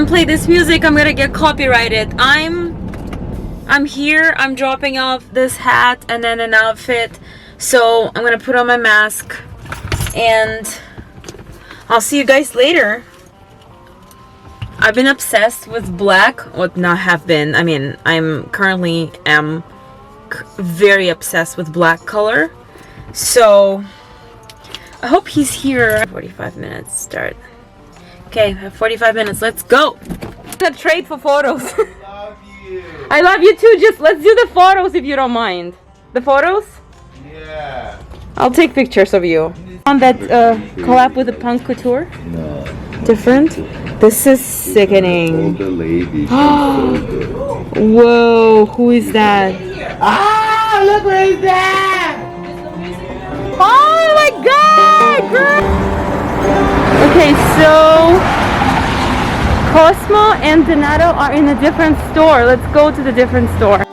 can't play this music. I'm gonna get copyrighted. I'm here. I'm dropping off this hat and then an outfit. So I'm gonna put on my mask and I'll see you guys later. I've been obsessed with black. Well, not have been. I mean, I'm currently very obsessed with black color. So I hope he's here. 45 minutes start. Okay, I have 45 minutes. Let's go. I'm gonna trade for photos. I love you. I love you too. Just let's do the photos if you don't mind. The photos? Yeah. I'll take pictures of you. On that collab with the Punk Couture? No. Different? This is sickening. Older lady. Whoa, who is that? Ah, look who is that! Oh my god, girl! Okay, so Cosmo and Donato are in a different store. Let's go to the different store.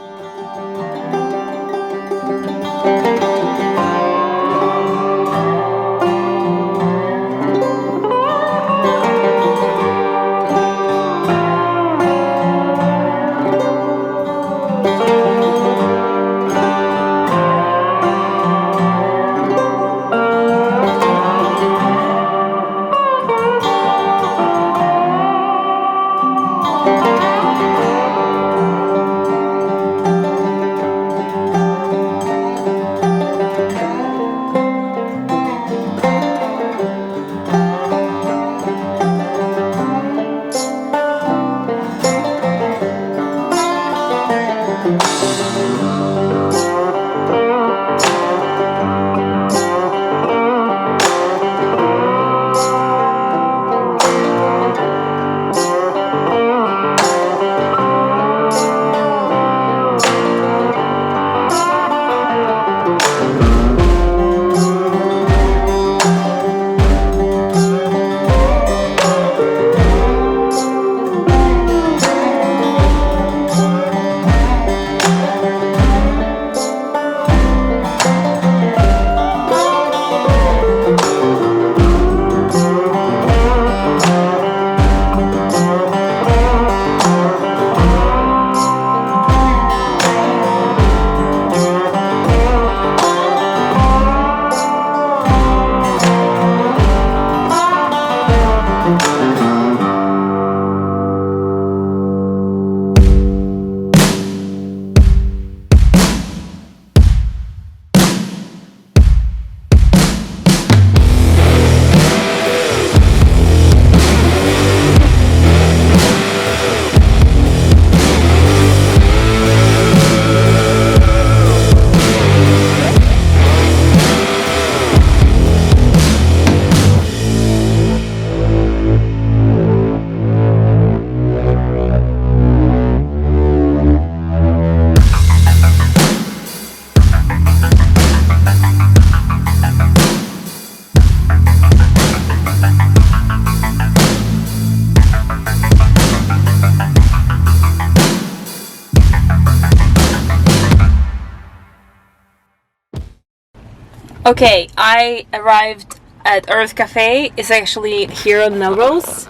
Okay, I arrived at Urth Cafe. It's actually here on Melrose.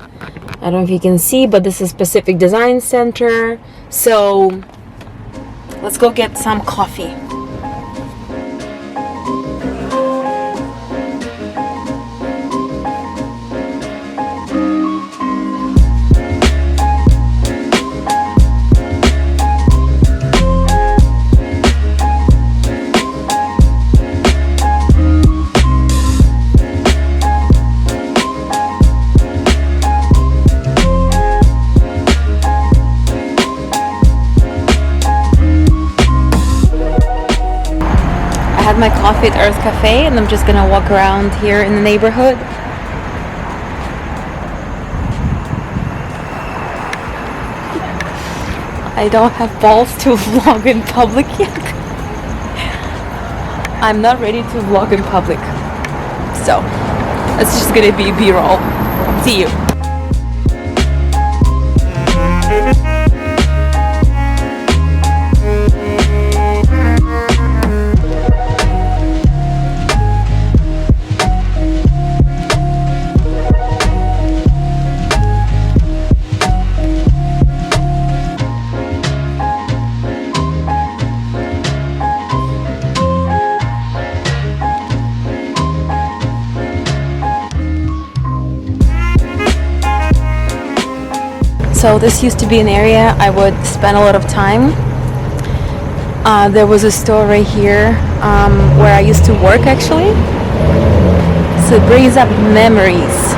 I don't know if you can see, but this is Pacific Design Center. So let's go get some coffee. I had my coffee at Urth Cafe and I'm just gonna walk around here in the neighborhood. I don't have balls to vlog in public yet. I'm not ready to vlog in public. So, it's just gonna be B-roll. See you. So this used to be an area I would spend a lot of time. There was a store right here where I used to work actually. So it brings up memories.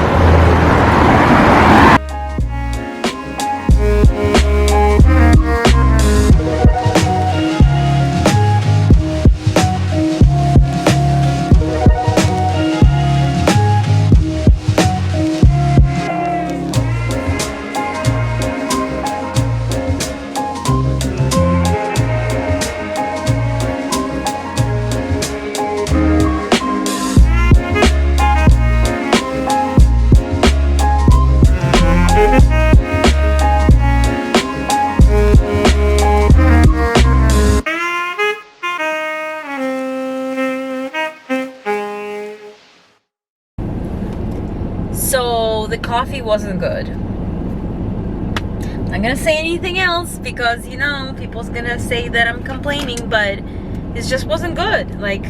So the coffee wasn't good. I'm not gonna say anything else because, you know, people's gonna say that I'm complaining, but it just wasn't good. Like,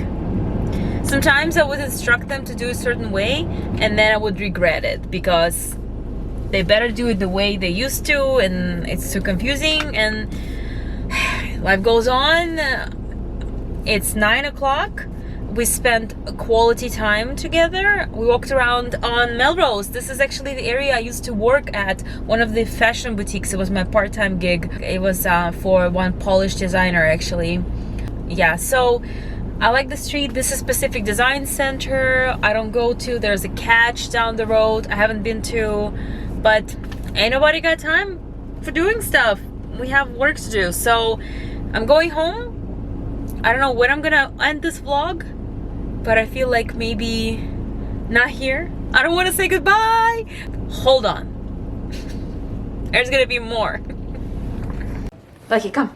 sometimes I would instruct them to do a certain way and then I would regret it because they better do it the way they used to, and it's too confusing, and life goes on. It's 9 o'clock. We spent quality time together. We walked around on Melrose. This is actually the area I used to work at, one of the fashion boutiques. It was my part-time gig. It was for one Polish designer actually. Yeah, so I like the street. This is Pacific Design Center. I don't go to. There's a Catch down the road I haven't been to, but ain't nobody got time for doing stuff. We have work to do. So I'm going home. I don't know when I'm gonna end this vlog, but I feel like maybe not here. I don't want to say goodbye. Hold on. There's gonna be more. Lucky, come.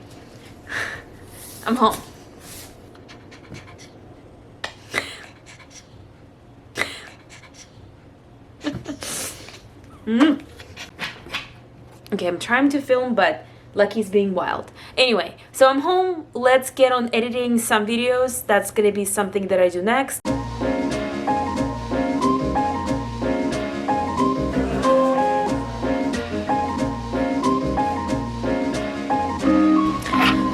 I'm home. Okay, I'm trying to film, but Lucky's being wild. Anyway, so I'm home. Let's get on editing some videos. That's gonna be something that I do next.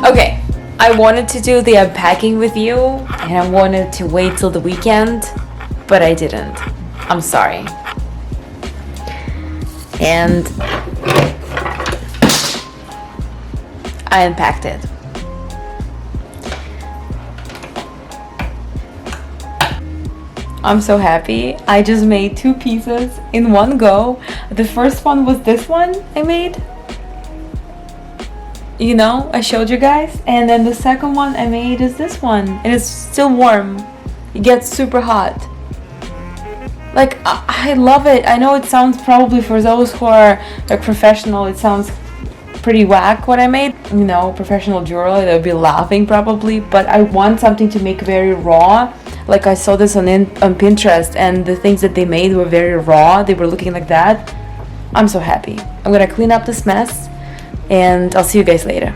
Okay, I wanted to do the unpacking with you, and I wanted to wait till the weekend, but I didn't. I'm sorry. And I unpacked it. I'm so happy. I just made 2 pieces in one go. The first one was this one I made. You know, I showed you guys. And then the second one I made is this one. And it's still warm. It gets super hot. Like, I love it. I know it sounds probably, for those who are like professional, it sounds pretty whack what I made. You know, professional jewelry, they'll be laughing probably. But I want something to make very raw. Like, I saw this on Pinterest, and the things that they made were very raw. They were looking like that. I'm so happy. I'm gonna clean up this mess, and I'll see you guys later.